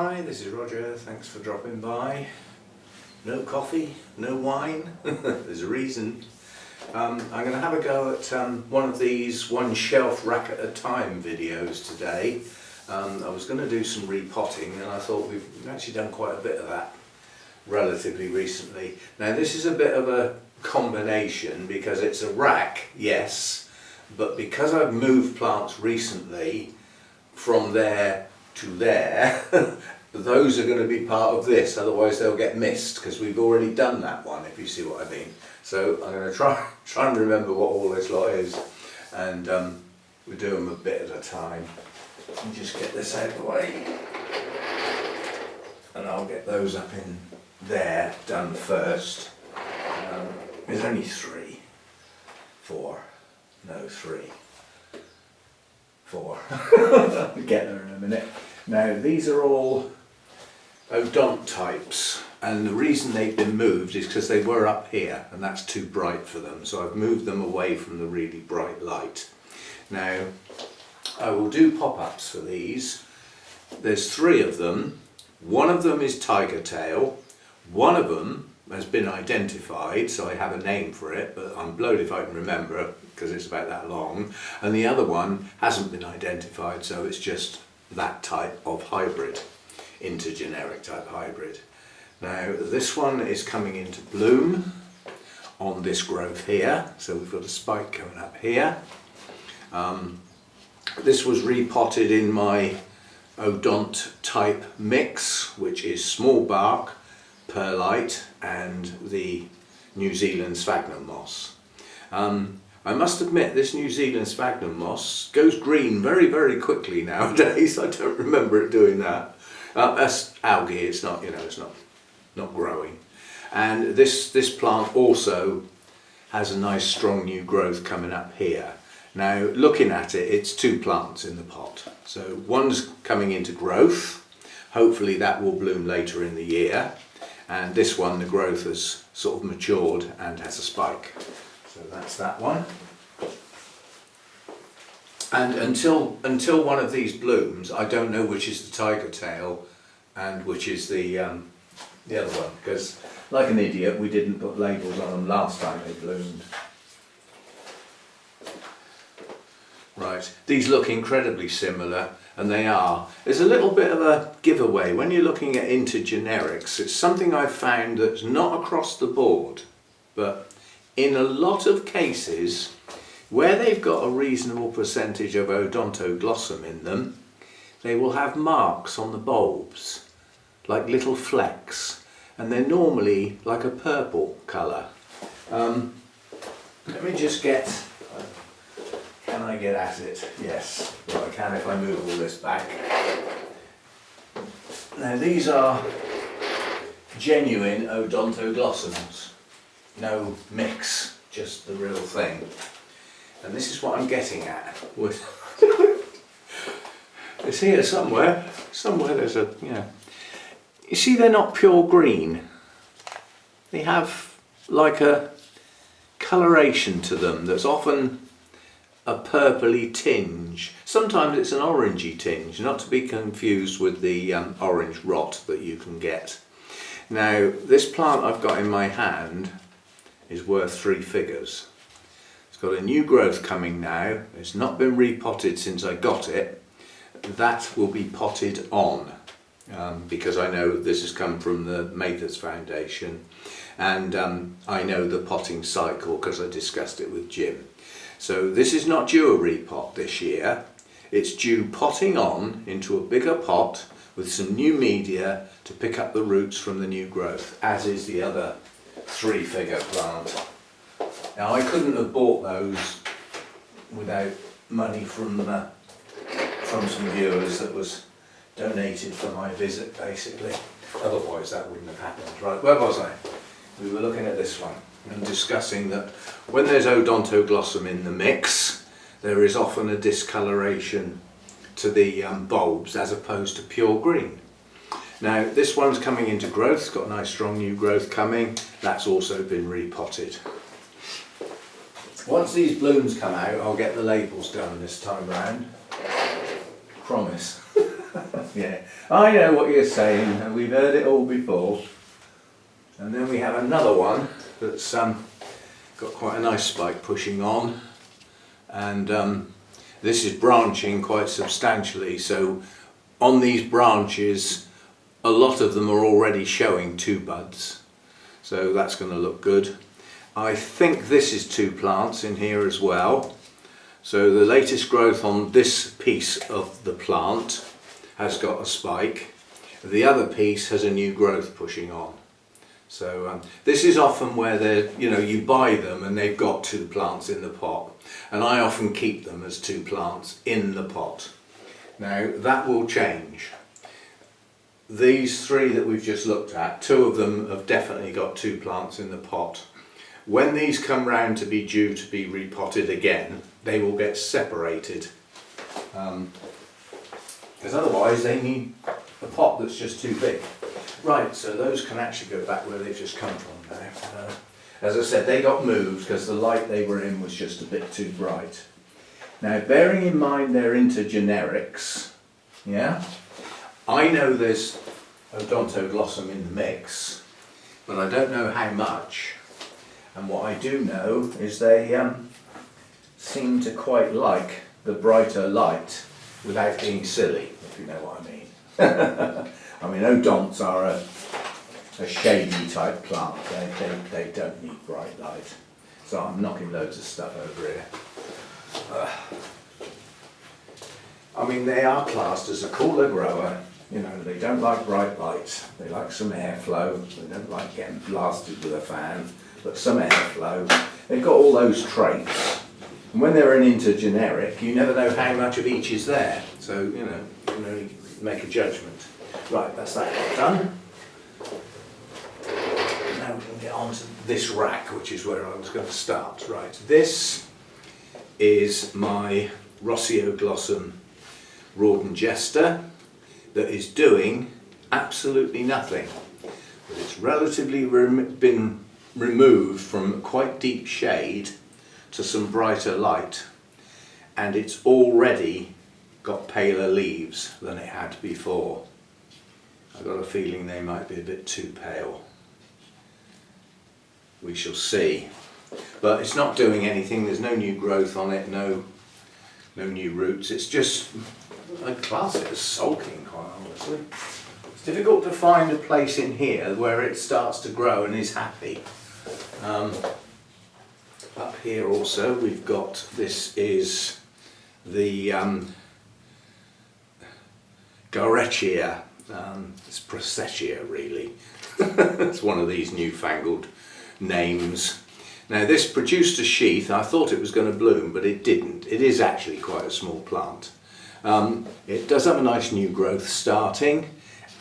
Hi, this is Roger, thanks for dropping by. No coffee, no wine, there's a reason. I'm going to have a go at one of these one shelf rack at a time videos today. I was going to do some repotting and I thought we've actually done quite a bit of that relatively recently. Now this is a bit of a combination because it's a rack, yes, but because I've moved plants recently from there to there, those are going to be part of this, otherwise they'll get missed because we've already done that one, if you see what I mean. So I'm going to try and remember what all this lot is, and we'll do them a bit at a time. Let me just get this out of the way, and I'll get those up in there done first. There's only three, four, I'll get there in a minute. Now these are all odont types, and the reason they've been moved is because they were up here and that's too bright for them, so I've moved them away from the really bright light. Now I will do pop-ups for these. There's three of them. One of them is tiger tail, one of them has been identified, so I have a name for it, but I'm blowed if I can remember because it's about that long, and the other one hasn't been identified, so it's just that type of hybrid, intergeneric type hybrid. Now this one is coming into bloom on this growth here, so we've got a spike coming up here. This was repotted in my odont type mix, which is small bark, perlite and the New Zealand sphagnum moss. I must admit this New Zealand sphagnum moss goes green very quickly nowadays. I don't remember it doing that. That's algae, it's not, you know, it's not growing. And this plant also has a nice strong new growth coming up here. Now looking at it, it's two plants in the pot. So one's coming into growth, hopefully that will bloom later in the year. And this one, the growth has sort of matured and has a spike. So that's that one. And until one of these blooms, I don't know which is the tiger tail and which is the other one, because like an idiot we didn't put labels on them last time they bloomed. Right, these look incredibly similar, and they are. There's a little bit of a giveaway when you're looking at intergenerics. It's something I've found that's not across the board, but in a lot of cases where they've got a reasonable percentage of odontoglossum in them, they will have marks on the bulbs, like little flecks, and they're normally like a purple colour. Let me just get... Can I get at it? Yes, well I can if I move all this back. Now these are genuine odontoglossums, no mix, just the real thing. And this is what I'm getting at. It's here somewhere there's a, yeah. You see they're not pure green. They have like a coloration to them that's often a purpley tinge. Sometimes it's an orangey tinge, not to be confused with the orange rot that you can get. Now this plant I've got in my hand is worth three figures. It's got a new growth coming now. It's not been repotted since I got it. That will be potted on because I know this has come from the Mathers Foundation, and I know the potting cycle because I discussed it with Jim. So this is not due a repot this year, it's due potting on into a bigger pot with some new media to pick up the roots from the new growth, as is the other three-figure plant. Now I couldn't have bought those without money from some viewers that was donated for my visit basically, otherwise that wouldn't have happened. Right, where was I? We were looking at this one and discussing that when there's odontoglossum in the mix, there is often a discoloration to the bulbs as opposed to pure green. Now this one's coming into growth, it's got a nice strong new growth coming, that's also been repotted. Once these blooms come out, I'll get the labels done this time round. Promise. Yeah, I know what you're saying, and we've heard it all before. And then we have another one that's got quite a nice spike pushing on, and this is branching quite substantially. So on these branches, a lot of them are already showing 2 buds, so that's going to look good. I think this is 2 plants in here as well. So the latest growth on this piece of the plant has got a spike. The other piece has a new growth pushing on. So this is often where they're, you buy them and they've got 2 plants in the pot, and I often keep them as 2 plants in the pot. Now that will change. These 3 that we've just looked at, 2 of them have definitely got 2 plants in the pot. When these come round to be due to be repotted again, they will get separated, because otherwise they need a pot that's just too big. Right, so those can actually go back where they've just come from now. As I said, they got moved because the light they were in was just a bit too bright. Now, bearing in mind they're into generics, yeah, I know there's Odontoglossum in the mix, but I don't know how much. And what I do know is they seem to quite like the brighter light without being silly, if you know what I mean. I mean, odonts are a shady type plant. They don't need bright light. So I'm knocking loads of stuff over here. I mean, they are classed as a cooler grower. They don't like bright light. They like some airflow. They don't like getting blasted with a fan, but some airflow. They've got all those traits. And when they're into generic, you never know how much of each is there. So, you can only make a judgment. Right, that's that done. Now we can get on to this rack, which is where I was going to start. Right, this is my Roscioglossum Rawdon Jester that is doing absolutely nothing. But it's relatively been removed from quite deep shade to some brighter light, and it's already got paler leaves than it had before. I've got a feeling they might be a bit too pale. We shall see. But it's not doing anything. There's no new growth on it, no new roots. It's just, I'd class it as sulking, quite honestly. It's difficult to find a place in here where it starts to grow and is happy. Up here also we've got, this is the Garechia. It's Processia really. It's one of these newfangled names. Now this produced a sheath. I thought it was going to bloom, but it didn't. It is actually quite a small plant. It does have a nice new growth starting,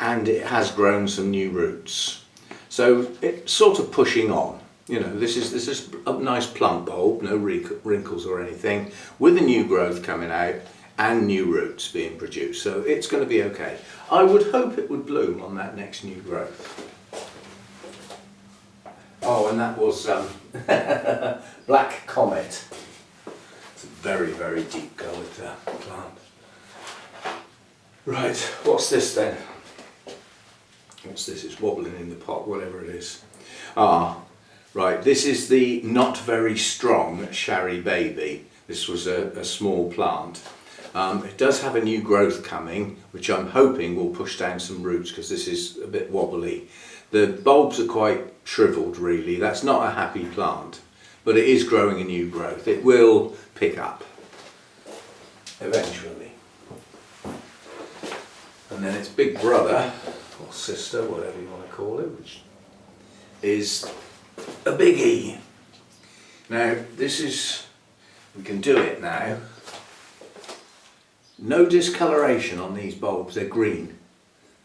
and it has grown some new roots. So it's sort of pushing on. This is a nice plump bulb, no wrinkles or anything, with a new growth coming out and new roots being produced. So it's going to be okay. I would hope it would bloom on that next new growth. Oh, and that was Black Comet. It's a very, very deep coloured plant. Right, what's this then? What's this? It's wobbling in the pot, whatever it is. Right, this is the not very strong Shari Baby. This was a small plant. It does have a new growth coming, which I'm hoping will push down some roots because this is a bit wobbly. The bulbs are quite shriveled really. That's not a happy plant, but it is growing a new growth. It will pick up eventually. And then its big brother, or sister, whatever you want to call it, which is a biggie. Now this is, we can do it now. No discoloration on these bulbs, they're green.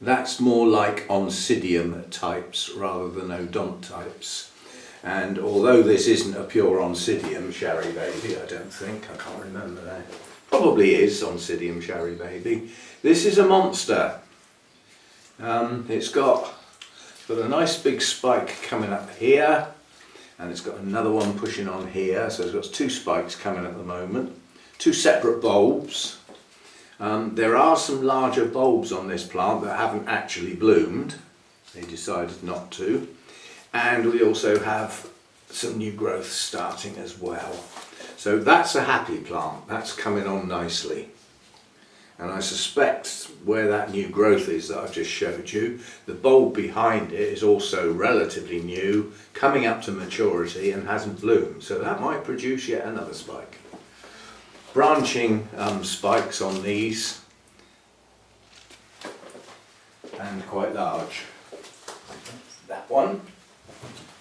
That's more like Oncidium types rather than Odont types. And although this isn't a pure Oncidium Shari Baby, I don't think, I can't remember now. Probably is Oncidium Shari Baby. This is a monster. It's got a nice big spike coming up here, and it's got another one pushing on here, so it's got 2 spikes coming at the moment, 2 separate bulbs, There are some larger bulbs on this plant that haven't actually bloomed. They decided not to. And we also have some new growth starting as well. So that's a happy plant. That's coming on nicely. And I suspect where that new growth is that I've just showed you, the bulb behind it is also relatively new, coming up to maturity and hasn't bloomed. So that might produce yet another spike. Branching spikes on these, and quite large. That one,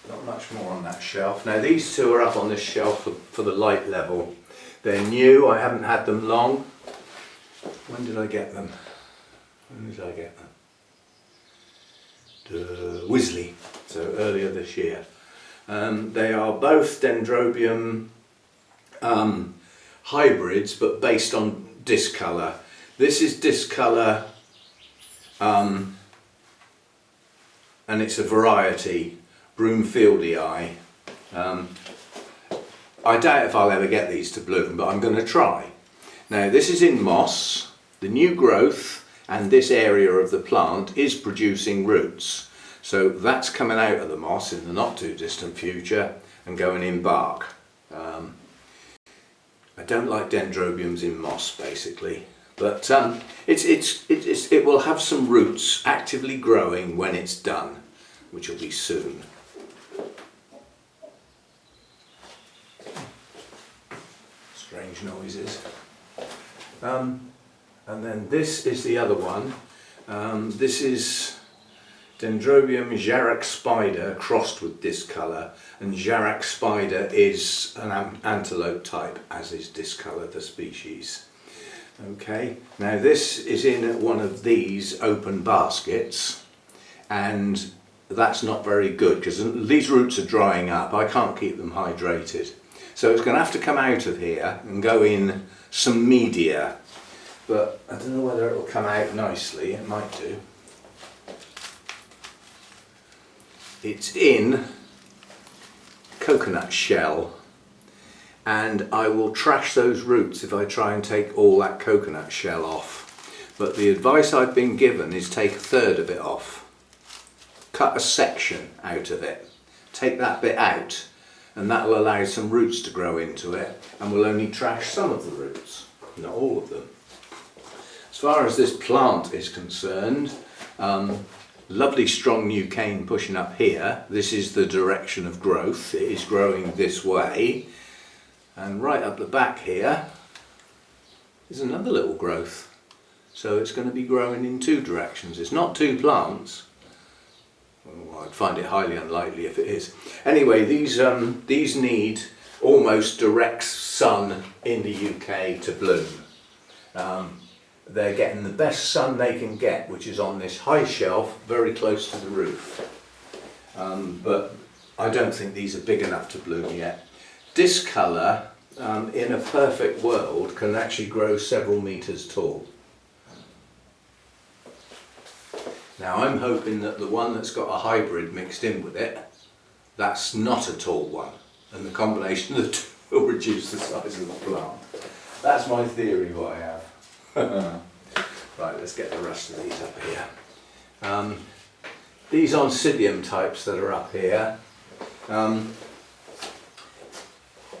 not much more on that shelf. Now these two are up on this shelf for the light level. They're new, I haven't had them long. When did I get them? Wisley, so earlier this year. They are both Dendrobium hybrids, but based on discolour. This is discolour, and it's a variety, Broomfieldii. I doubt if I'll ever get these to bloom, but I'm going to try. Now this is in moss. The new growth and this area of the plant is producing roots. So that's coming out of the moss in the not too distant future and going in bark. I don't like dendrobiums in moss basically, but it will have some roots actively growing when it's done, which will be soon. Strange noises. And then this is the other one. This is Dendrobium Jarrac spider crossed with discolour, and Jarrac spider is an antelope type, as is discolour the species. Okay, now this is in one of these open baskets, and that's not very good because these roots are drying up. I can't keep them hydrated. So it's going to have to come out of here and go in some media, but I don't know whether it will come out nicely. It might do. It's in coconut shell, and I will trash those roots if I try and take all that coconut shell off. But the advice I've been given is take a third of it off. Cut a section out of it. Take that bit out, and that will allow some roots to grow into it, and we'll only trash some of the roots, not all of them. As far as this plant is concerned, lovely strong new cane pushing up here. This is the direction of growth. It is growing this way, and right up the back here is another little growth. So it's going to be growing in two directions. It's not two plants. Well, I'd find it highly unlikely if it is. Anyway, these need almost direct sun in the UK to bloom. They're getting the best sun they can get, which is on this high shelf very close to the roof. But I don't think these are big enough to bloom yet. Discolour, in a perfect world, can actually grow several metres tall. Now I'm hoping that the one that's got a hybrid mixed in with it, that's not a tall one, and the combination of the two will reduce the size of the plant. That's my theory what I have. Right, let's get the rest of these up here. These Oncidium types that are up here,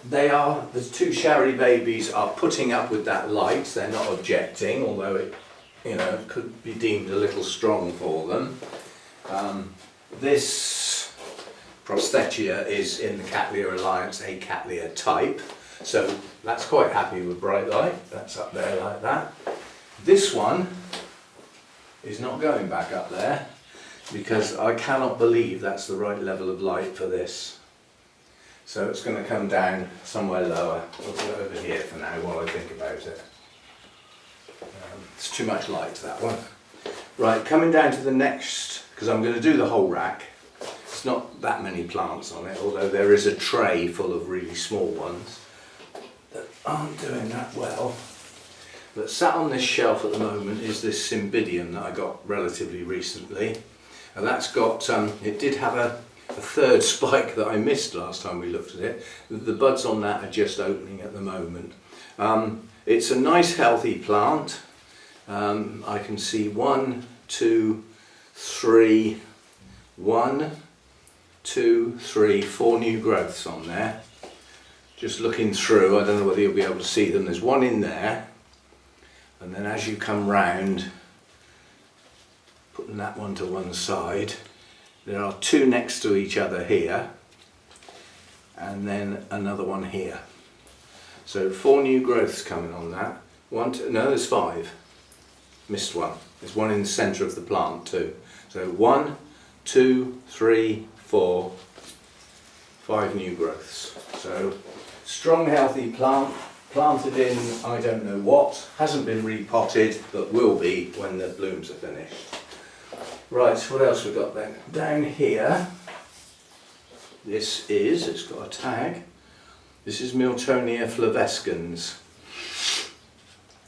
the two Shari babies are putting up with that light. They're not objecting, although it could be deemed a little strong for them. This Prosthetia is in the Cattleya Alliance, a Cattleya type, so that's quite happy with bright light. That's up there like that. This one is not going back up there because I cannot believe that's the right level of light for this. So it's going to come down somewhere lower. We'll put it over here for now while I think about it. It's too much light, that one. Right, coming down to the next, because I'm going to do the whole rack. It's not that many plants on it, although there is a tray full of really small ones that aren't doing that well. But sat on this shelf at the moment is this Cymbidium that I got relatively recently. And that's got, it did have a third spike that I missed last time we looked at it. The buds on that are just opening at the moment. It's a nice healthy plant. I can see 1, 2, 3, 1, 2, 3, 4 new growths on there. Just looking through, I don't know whether you'll be able to see them. There's one in there, and then as you come round, putting that one to one side, there are 2 next to each other here, and then another one here. So 4 new growths coming on that. No, there's 5. Missed one. There's one in the centre of the plant too. So 1, 2, 3, 4, 5 new growths. So strong, healthy plant, planted in I don't know what, hasn't been repotted, but will be when the blooms are finished. Right, what else we've got then? Down here, it's got a tag. This is Miltonia flavescens,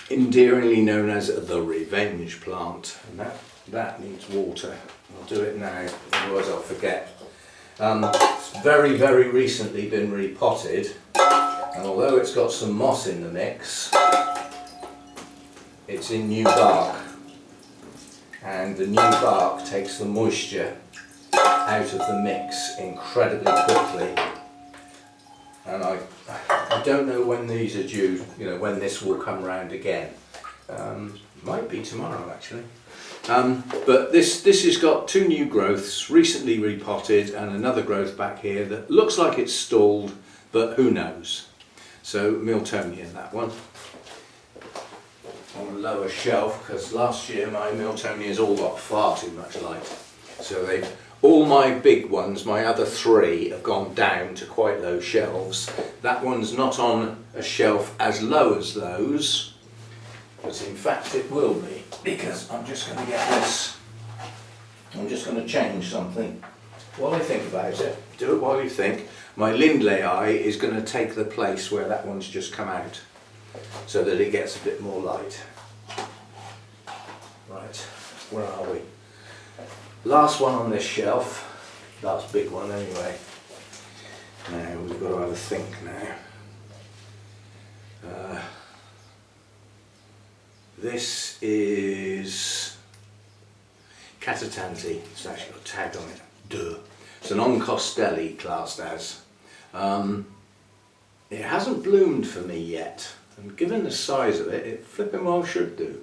endearingly known as the revenge plant, and that needs water. I'll do it now, otherwise I'll forget. It's very, very recently been repotted, and although it's got some moss in the mix, it's in new bark, and the new bark takes the moisture out of the mix incredibly quickly. And I don't know when these are due, when this will come round again. Might be tomorrow actually. But this has got 2 new growths, recently repotted, and another growth back here that looks like it's stalled, but who knows. So Miltonia, that one. On a lower shelf, because last year my Miltonias all got far too much light. So all my big ones, my other 3, have gone down to quite low shelves. That one's not on a shelf as low as those, but in fact it will be, because I'm just going to get this. I'm just going to change something. While I think about it, do it while you think. My Lindley is going to take the place where that one's just come out, so that it gets a bit more light. Right, where are we? Last one on this shelf, last big one anyway. Now we've got to have a think now. This is Catatanti. It's actually got a tag on it. Duh. It's an Oncostelli classed as. It hasn't bloomed for me yet, and given the size of it, it flipping well should do.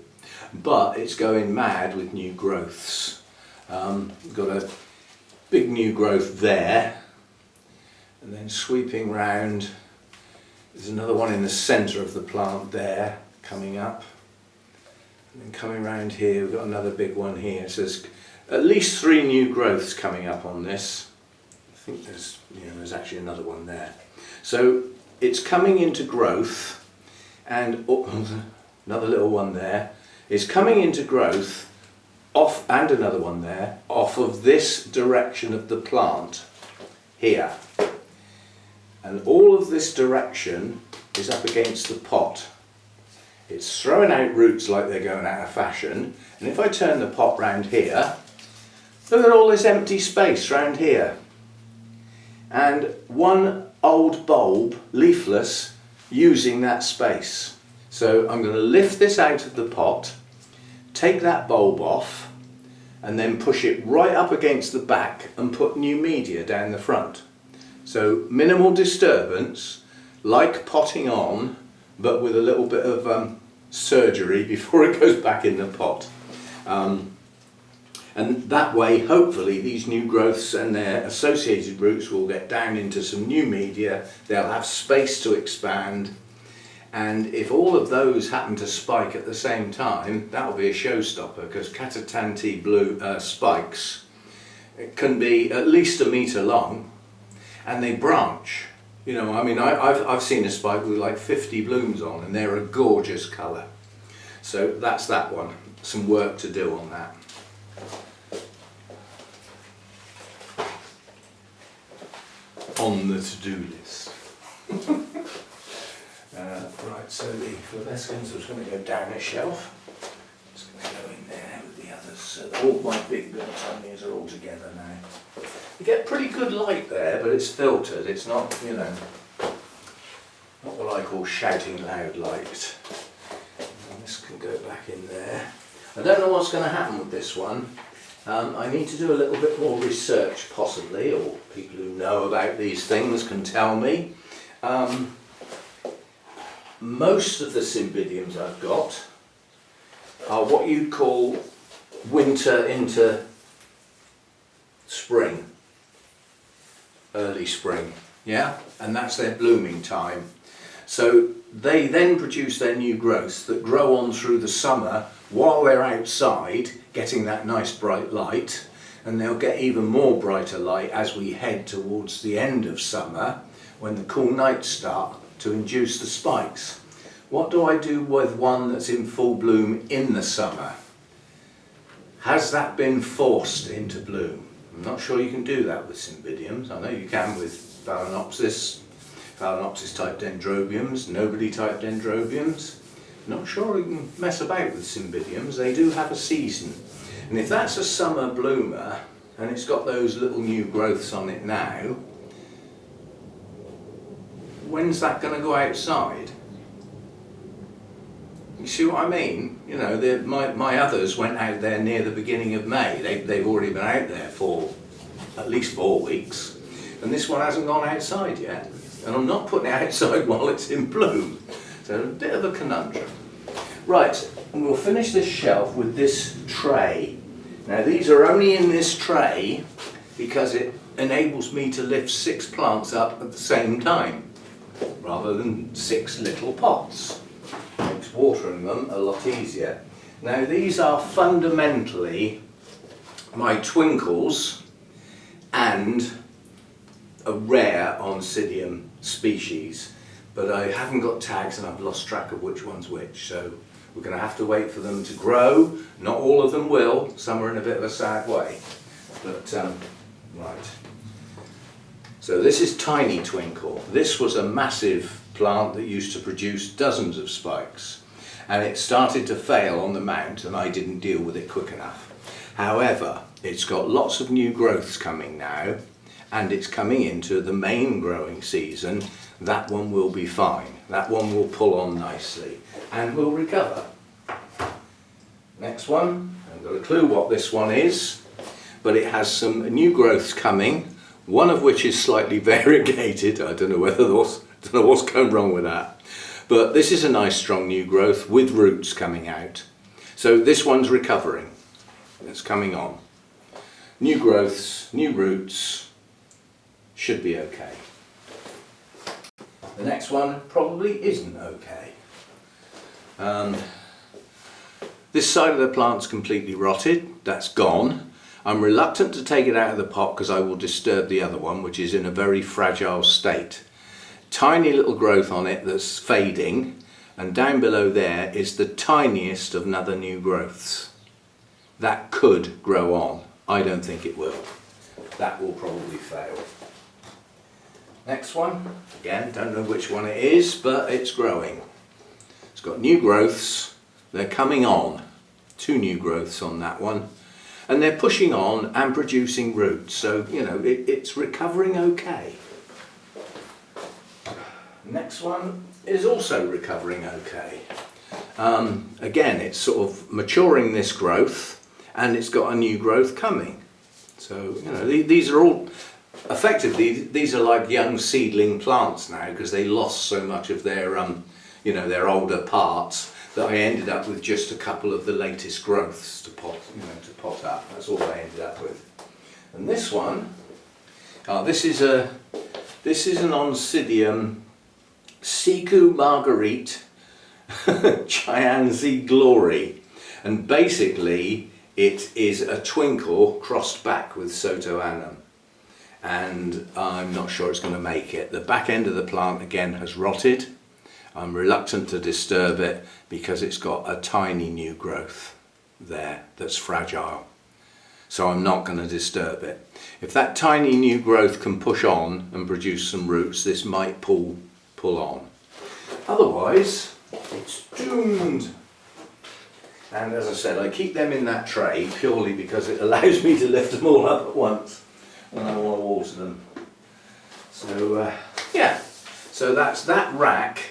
But it's going mad with new growths. Got a big new growth there, and then sweeping round, there's another one in the centre of the plant there, coming up. And then coming round here, we've got another big one here. So there's at least 3 new growths coming up on this. I think there's actually another one there. So it's coming into growth, and another little one there is coming into growth off, and another one there, off of this direction of the plant here. And all of this direction is up against the pot. It's throwing out roots like they're going out of fashion, and if I turn the pot round here, look at all this empty space round here. And one old bulb, leafless, using that space. So I'm going to lift this out of the pot, take that bulb off, and then push it right up against the back and put new media down the front. So minimal disturbance, like potting on, but with a little bit of surgery before it goes back in the pot. And that way, hopefully, these new growths and their associated roots will get down into some new media, they'll have space to expand, and if all of those happen to spike at the same time, that'll be a showstopper, because Catatanti blue spikes can be at least 1 metre long, and they branch. I've seen a spike with like 50 blooms on, and they're a gorgeous colour. So that's that one. Some work to do on that. On the to-do list. Right, so the flavescens was going to go down a shelf. It's going to go in there with the others. So all my big Miltonias are all together now. You get pretty good light there, but it's filtered. It's not, not what I call shouting loud light. And this can go back in there. I don't know what's going to happen with this one. I need to do a little bit more research possibly, or people who know about these things can tell me. Most of the Cymbidiums I've got are what you'd call winter into spring, early spring, yeah, and that's their blooming time. So they then produce their new growths that grow on through the summer while they're outside getting that nice bright light, and they'll get even more brighter light as we head towards the end of summer when the cool nights start to induce the spikes. What do I do with one that's in full bloom in the summer? Has that been forced into bloom? I'm not sure you can do that with Cymbidiums. I know you can with Phalaenopsis type Dendrobiums, nobody type Dendrobiums. Not sure you can mess about with Cymbidiums. They do have a season. And if that's a summer bloomer and it's got those little new growths on it now, when's that going to go outside? You see what I mean? You know, my others went out there near the beginning of May. They've already been out there for at least 4 weeks. And this one hasn't gone outside yet. And I'm not putting it outside while it's in bloom. So a bit of a conundrum. Right, and we'll finish this shelf with this tray. Now these are only in this tray because it enables me to lift 6 plants up at the same time, rather than 6 little pots. Makes watering them a lot easier. Now these are fundamentally my twinkles and a rare Oncidium species, but I haven't got tags and I've lost track of which one's which, so we're going to have to wait for them to grow. Not all of them will, some are in a bit of a sad way, but right. So this is Tiny Twinkle. This was a massive plant that used to produce dozens of spikes, and it started to fail on the mount and I didn't deal with it quick enough. However, it's got lots of new growths coming now and it's coming into the main growing season. That one will be fine. That one will pull on nicely and will recover. Next one, I haven't got a clue what this one is, but it has some new growths coming, one of which is slightly variegated. I don't know what's going wrong with that. But this is a nice strong new growth with roots coming out. So this one's recovering. It's coming on. New growths, new roots, should be okay. The next one probably isn't okay. This side of the plant's completely rotted. That's gone. I'm reluctant to take it out of the pot because I will disturb the other one, which is in a very fragile state. Tiny little growth on it that's fading, and down below there is the tiniest of another new growths. That could grow on. I don't think it will. That will probably fail. Next one, again, don't know which one it is, but it's growing. It's got new growths, they're coming on. 2 new growths on that one. And they're pushing on and producing roots, so you know it's recovering okay. Next one is also recovering okay. Again, it's sort of maturing this growth and it's got a new growth coming. So you know these are all effectively, these are like young seedling plants now because they lost so much of their you know, their older parts, that I ended up with just a couple of the latest growths to pot up. That's all I ended up with. And this one, this is an Oncidium Siku Marguerite Chianzi Glory, and basically it is a twinkle crossed back with Sotoanum, and I'm not sure it's going to make it. The back end of the plant again has rotted. I'm reluctant to disturb it because it's got a tiny new growth there that's fragile, so I'm not going to disturb it. If that tiny new growth can push on and produce some roots, this might pull on. Otherwise, it's doomed. And as I said, I keep them in that tray purely because it allows me to lift them all up at once when I want to water them. So yeah, so that's that rack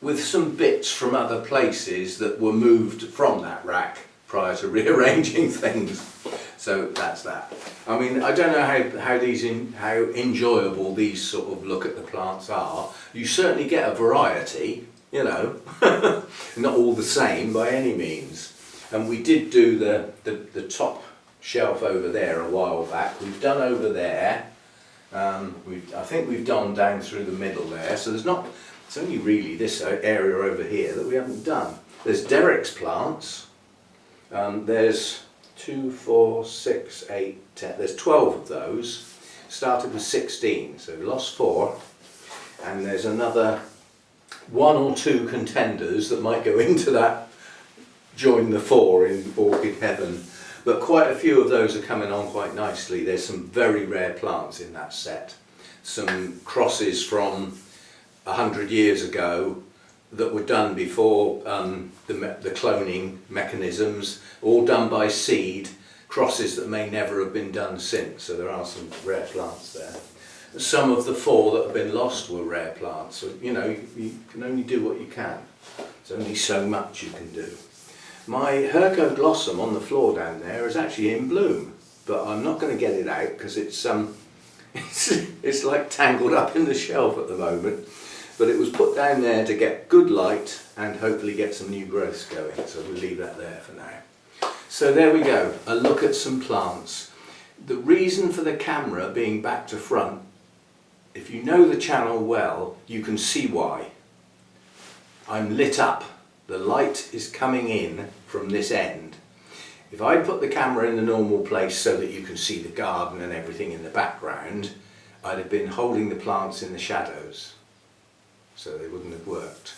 with some bits from other places that were moved from that rack prior to rearranging things. So that's that. I mean, I don't know how enjoyable these sort of look at the plants are. You certainly get a variety, you know, not all the same by any means. And we did do the top shelf over there a while back. We've done over there. I think we've done down through the middle there. So it's only really this area over here that we haven't done. There's Derek's plants. There's 2, 4, 6, 8, 10. There's 12 of those. Started with 16, so we lost 4. And there's another 1 or 2 contenders that might go into that, join the 4 in orchid heaven. But quite a few of those are coming on quite nicely. There's some very rare plants in that set. Some crosses from 100 years ago that were done before the cloning mechanisms, all done by seed, crosses that may never have been done since. So there are some rare plants there. Some of the 4 that have been lost were rare plants. So, you know, you can only do what you can. There's only so much you can do. My Hercoglossom on the floor down there is actually in bloom, but I'm not going to get it out because it's like tangled up in the shelf at the moment. But it was put down there to get good light and hopefully get some new growths going, so we'll leave that there for now. So there we go, a look at some plants. The reason for the camera being back to front, if you know the channel well, you can see why. I'm lit up. The light is coming in from this end. If I'd put the camera in the normal place so that you can see the garden and everything in the background, I'd have been holding the plants in the shadows, so they wouldn't have worked.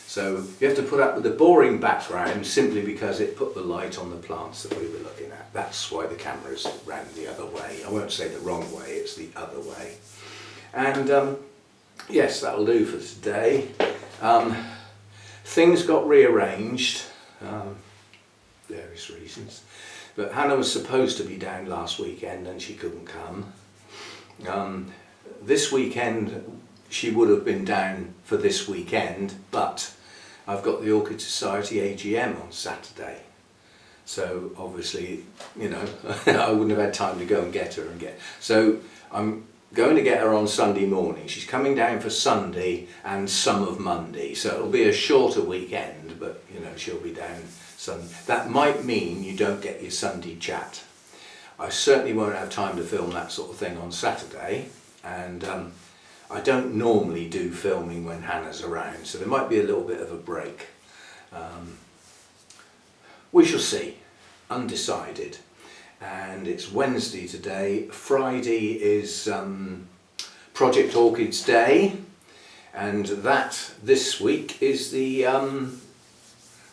So you have to put up with the boring background simply because it put the light on the plants that we were looking at. That's why the camera's round the other way. I won't say the wrong way, it's the other way. And yes, that'll do for today. Things got rearranged, various reasons, but Hannah was supposed to be down last weekend and she couldn't come. This weekend she would have been down for this weekend, but I've got the Orchid Society AGM on Saturday, so obviously, you know, I wouldn't have had time to go and get her so I'm going to get her on Sunday morning. She's coming down for Sunday and some of Monday, so it'll be a shorter weekend, but you know, she'll be down Sunday. That might mean you don't get your Sunday chat. I certainly won't have time to film that sort of thing on Saturday, and I don't normally do filming when Hannah's around, so there might be a little bit of a break. We shall see. Undecided. And it's Wednesday today. Friday is Project Orchids Day, and that this week is the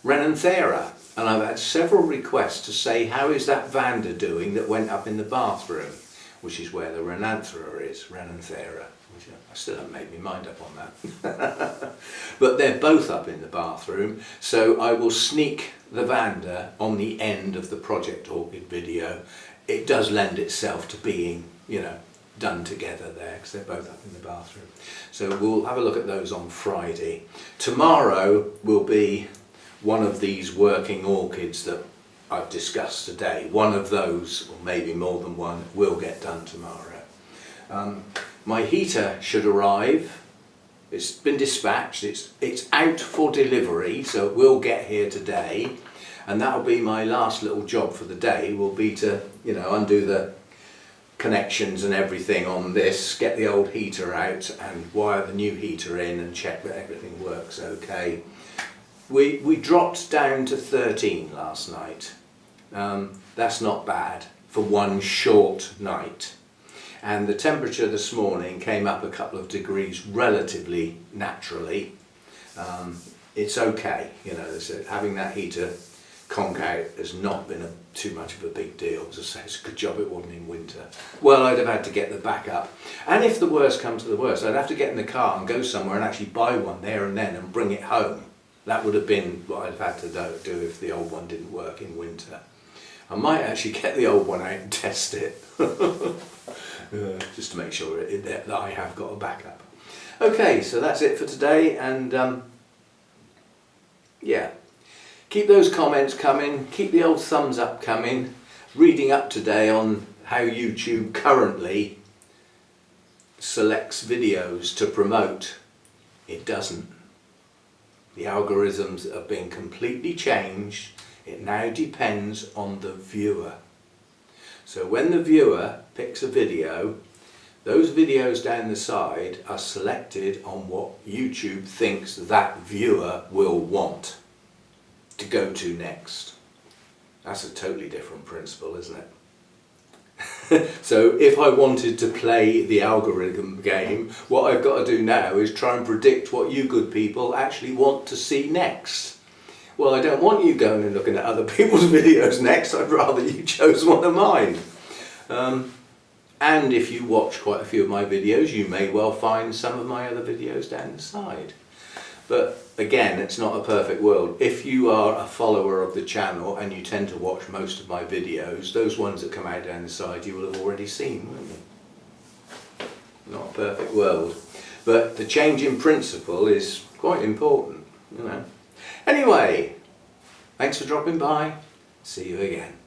Renanthera. And I've had several requests to say, how is that Vanda doing that went up in the bathroom, which is where the Renanthera is, Renanthera. I still haven't made my mind up on that. But they're both up in the bathroom, so I will sneak the Vanda on the end of the Project Orchid video. It does lend itself to being, you know, done together there because they're both up in the bathroom. So we'll have a look at those on Friday. Tomorrow will be one of these working orchids that I've discussed today. One of those, or maybe more than one, will get done tomorrow. My heater should arrive. It's been dispatched, it's out for delivery, so it will get here today, and that'll be my last little job for the day, will be to, you know, undo the connections and everything on this, get the old heater out and wire the new heater in and check that everything works okay. We dropped down to 13 last night. That's not bad for one short night. And the temperature this morning came up a couple of degrees relatively naturally. It's okay, you know, having that heater conk out has not been too much of a big deal. As I say, it's a good job it wasn't in winter. Well, I'd have had to get the backup. And if the worst comes to the worst, I'd have to get in the car and go somewhere and actually buy one there and then and bring it home. That would have been what I'd have had to do if the old one didn't work in winter. I might actually get the old one out and test it. Just to make sure that I have got a backup. Okay, so that's it for today, and yeah, keep those comments coming, keep the old thumbs up coming. Reading up today on how YouTube currently selects videos to promote. It doesn't. The algorithms have been completely changed. It now depends on the viewer. So when the viewer picks a video, those videos down the side are selected on what YouTube thinks that viewer will want to go to next. That's a totally different principle, isn't it? So if I wanted to play the algorithm game, what I've got to do now is try and predict what you good people actually want to see next. Well, I don't want you going and looking at other people's videos next. I'd rather you chose one of mine. And if you watch quite a few of my videos, you may well find some of my other videos down the side. But again, it's not a perfect world. If you are a follower of the channel and you tend to watch most of my videos, those ones that come out down the side you will have already seen, won't you? Not a perfect world. But the change in principle is quite important, you know. Anyway, thanks for dropping by. See you again.